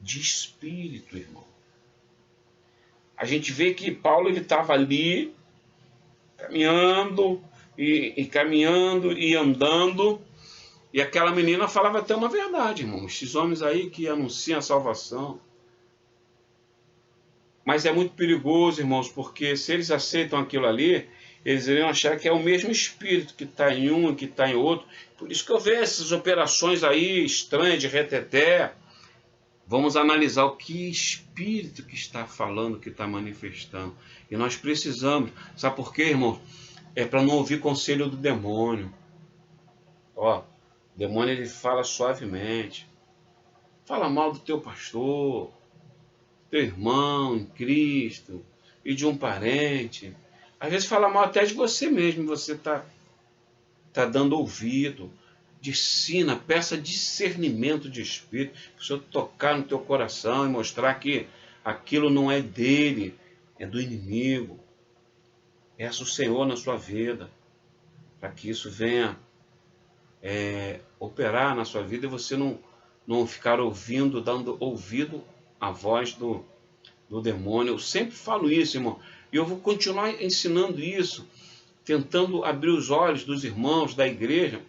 de espírito, irmão. A gente vê que Paulo estava ali caminhando caminhando e andando, e aquela menina falava até uma verdade, irmão. Esses homens aí que anunciam a salvação. Mas é muito perigoso, irmãos, porque se eles aceitam aquilo ali, eles iriam achar que é o mesmo espírito que está em um e que está em outro. Por isso que eu vejo essas operações aí estranhas de reteté. Vamos analisar o que espírito que está falando, que está manifestando. E nós precisamos. Sabe por quê, irmão? É para não ouvir conselho do demônio. Ó, o demônio ele fala suavemente. Fala mal do teu pastor, teu irmão em Cristo e de um parente. Às vezes fala mal até de você mesmo. Você está dando ouvido. Discina, peça discernimento de espírito, para o Senhor tocar no teu coração e mostrar que aquilo não é dele, é do inimigo. Peça o Senhor na sua vida, para que isso venha operar na sua vida e você não ficar ouvindo, dando ouvido à voz do demônio. Eu sempre falo isso, irmão, e eu vou continuar ensinando isso, tentando abrir os olhos dos irmãos da igreja.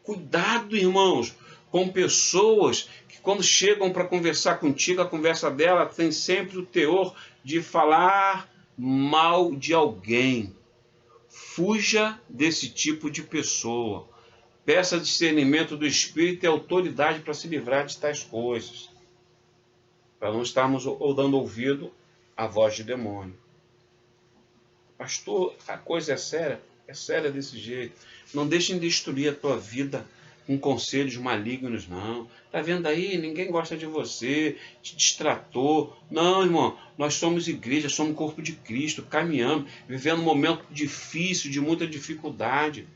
Cuidado, irmãos, com pessoas que quando chegam para conversar contigo, a conversa dela tem sempre o teor de falar mal de alguém. Fuja desse tipo de pessoa. Peça discernimento do Espírito e autoridade para se livrar de tais coisas. Para não estarmos dando ouvido à voz de demônio. Pastor, a coisa é séria desse jeito. Não deixem destruir a tua vida com conselhos malignos, não. Tá vendo aí? Ninguém gosta de você, te distratou. Não, irmão, nós somos igreja, somos corpo de Cristo, caminhamos, vivendo um momento difícil, de muita dificuldade.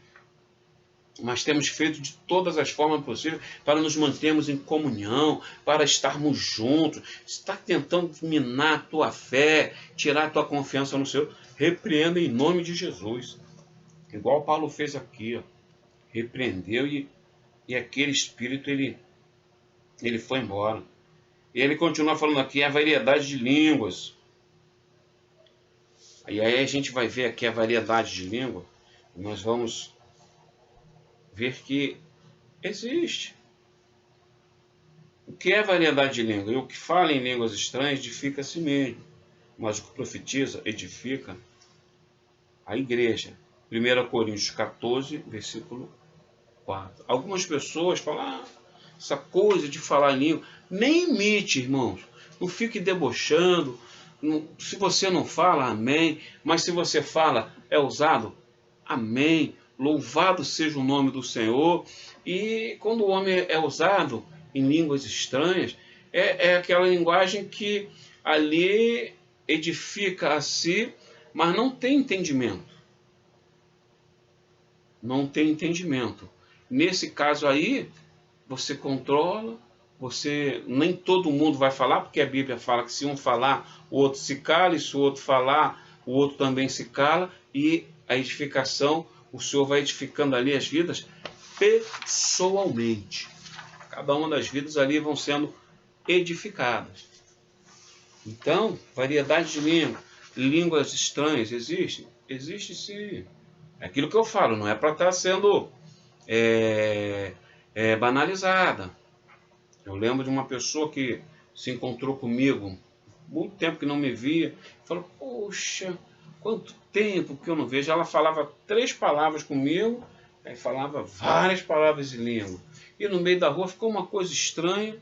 Mas temos feito de todas as formas possíveis para nos mantermos em comunhão, para estarmos juntos. Se está tentando minar a tua fé, tirar a tua confiança no Senhor, repreenda em nome de Jesus. Igual Paulo fez aqui, ó. Repreendeu e aquele espírito ele foi embora. E ele continua falando aqui a variedade de línguas. E aí a gente vai ver aqui a variedade de língua. Nós vamos ver que existe. O que é variedade de língua? E o que fala em línguas estranhas edifica a si mesmo. Mas o que profetiza edifica a igreja. 1 Coríntios 14, versículo 4. Algumas pessoas falam, essa coisa de falar em língua, nem imite, irmãos. Não fique debochando. Se você não fala, amém. Mas se você fala, é usado, amém. Louvado seja o nome do Senhor. E quando o homem é usado em línguas estranhas, é aquela linguagem que ali edifica a si, mas não tem entendimento. Não tem entendimento. Nesse caso aí, você controla, nem todo mundo vai falar, porque a Bíblia fala que se um falar, o outro se cala, e se o outro falar, o outro também se cala, e a edificação, o Senhor vai edificando ali as vidas pessoalmente. Cada uma das vidas ali vão sendo edificadas. Então, variedade de língua, línguas estranhas, existe? Existe sim. É aquilo que eu falo, não é para estar sendo banalizada. Eu lembro de uma pessoa que se encontrou comigo, muito tempo que não me via, falou, poxa, quanto tempo que eu não vejo. Ela falava 3 palavras comigo, aí falava várias palavras em língua. E no meio da rua ficou uma coisa estranha,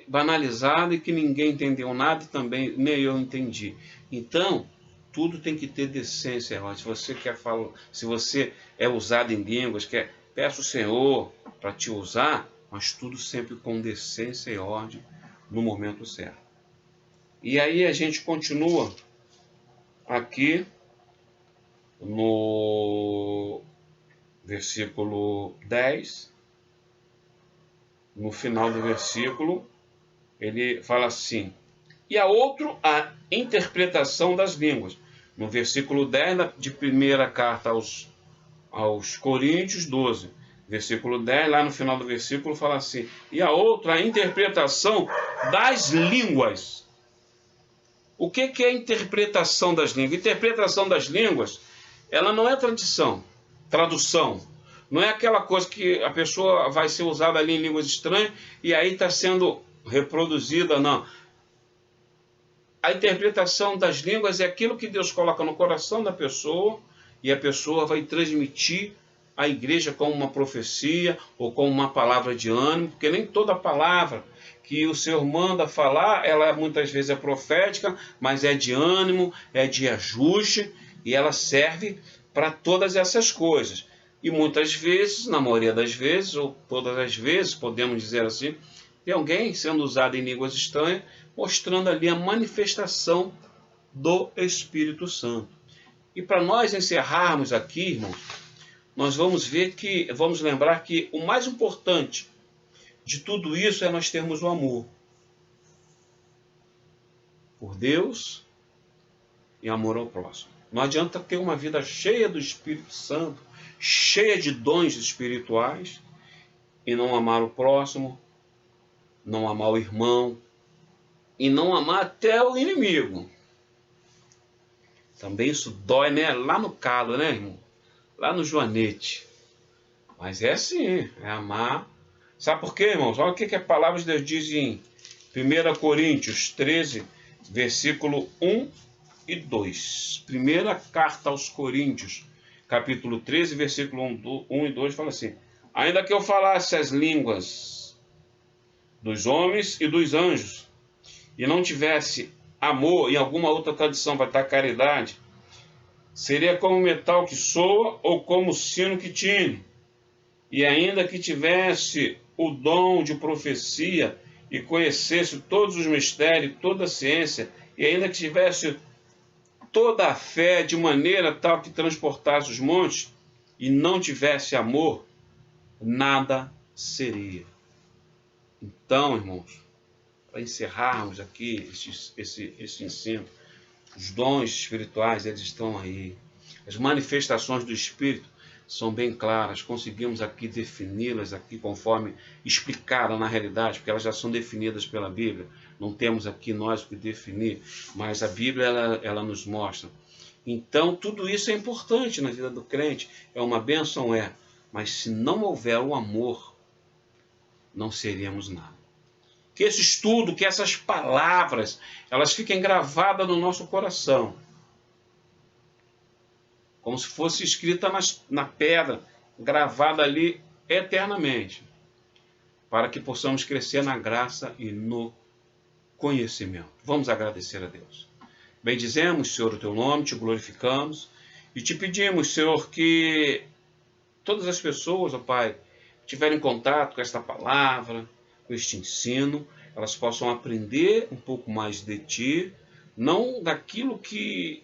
banalizada, e que ninguém entendeu nada e também nem eu entendi. Então, tudo tem que ter decência, irmão. Se você quer falar, se você é usado em línguas, peça o Senhor para te usar, mas tudo sempre com decência e ordem no momento certo. E aí a gente continua aqui no versículo 10, no final do versículo, ele fala assim, e a outro, a interpretação das línguas. No versículo 10 de primeira carta aos Coríntios 12, versículo 10, lá no final do versículo fala assim, e a outra, a interpretação das línguas. O que é a interpretação das línguas? Interpretação das línguas, ela não é tradução. Não é aquela coisa que a pessoa vai ser usada ali em línguas estranhas e aí está sendo reproduzida, não. A interpretação das línguas é aquilo que Deus coloca no coração da pessoa e a pessoa vai transmitir à igreja como uma profecia ou como uma palavra de ânimo, porque nem toda palavra que o Senhor manda falar, ela muitas vezes é profética, mas é de ânimo, é de ajuste, e ela serve para todas essas coisas. E muitas vezes, na maioria das vezes, ou todas as vezes, podemos dizer assim, tem alguém sendo usado em línguas estranhas, mostrando ali a manifestação do Espírito Santo. E para nós encerrarmos aqui, irmãos, nós vamos lembrar que o mais importante de tudo isso é nós termos o amor por Deus e amor ao próximo. Não adianta ter uma vida cheia do Espírito Santo, cheia de dons espirituais, e não amar o próximo, não amar o irmão, e não amar até o inimigo. Também isso dói, né? Lá no calo, né, irmão? Lá no joanete. Mas é assim, é amar. Sabe por quê, irmãos? Olha o que a palavra de Deus diz em 1 Coríntios 13, versículo 1 e 2. Primeira carta aos Coríntios, capítulo 13, versículo 1 e 2, fala assim, ainda que eu falasse as línguas dos homens e dos anjos, e não tivesse amor, em alguma outra tradição vai estar caridade, seria como metal que soa ou como sino que tine. E ainda que tivesse o dom de profecia e conhecesse todos os mistérios, toda a ciência, e ainda que tivesse toda a fé de maneira tal que transportasse os montes e não tivesse amor, nada seria. Então, irmãos, para encerrarmos aqui esse ensino, os dons espirituais, eles estão aí. As manifestações do Espírito são bem claras, conseguimos aqui defini-las aqui conforme explicaram na realidade, porque elas já são definidas pela Bíblia. Não temos aqui nós o que definir, mas a Bíblia ela nos mostra. Então tudo isso é importante na vida do crente, é uma bênção, mas se não houver o amor, não seríamos nada. Que esse estudo, que essas palavras, elas fiquem gravadas no nosso coração, como se fosse escrita na pedra, gravada ali eternamente, para que possamos crescer na graça e no conhecimento. Vamos agradecer a Deus. Bendizemos, Senhor, o teu nome, te glorificamos e te pedimos, Senhor, que todas as pessoas, ó Pai, que tiverem contato com esta palavra, com este ensino, elas possam aprender um pouco mais de Ti, não daquilo que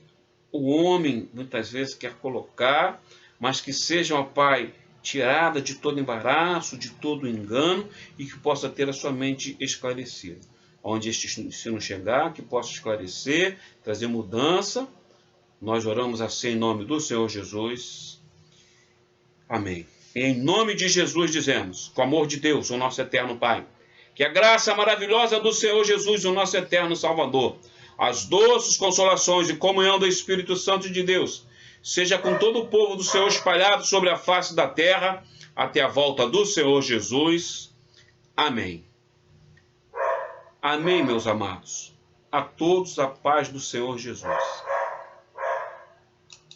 o homem muitas vezes quer colocar, mas que sejam, ó Pai, tirada de todo embaraço, de todo engano, e que possa ter a sua mente esclarecida. Onde este ensino chegar, que possa esclarecer, trazer mudança. Nós oramos assim em nome do Senhor Jesus. Amém. E em nome de Jesus dizemos, com o amor de Deus, o nosso eterno Pai, que a graça maravilhosa do Senhor Jesus, o nosso eterno Salvador, as doces consolações e comunhão do Espírito Santo de Deus, seja com todo o povo do Senhor espalhado sobre a face da terra, até a volta do Senhor Jesus. Amém. Amém, meus amados. A todos a paz do Senhor Jesus.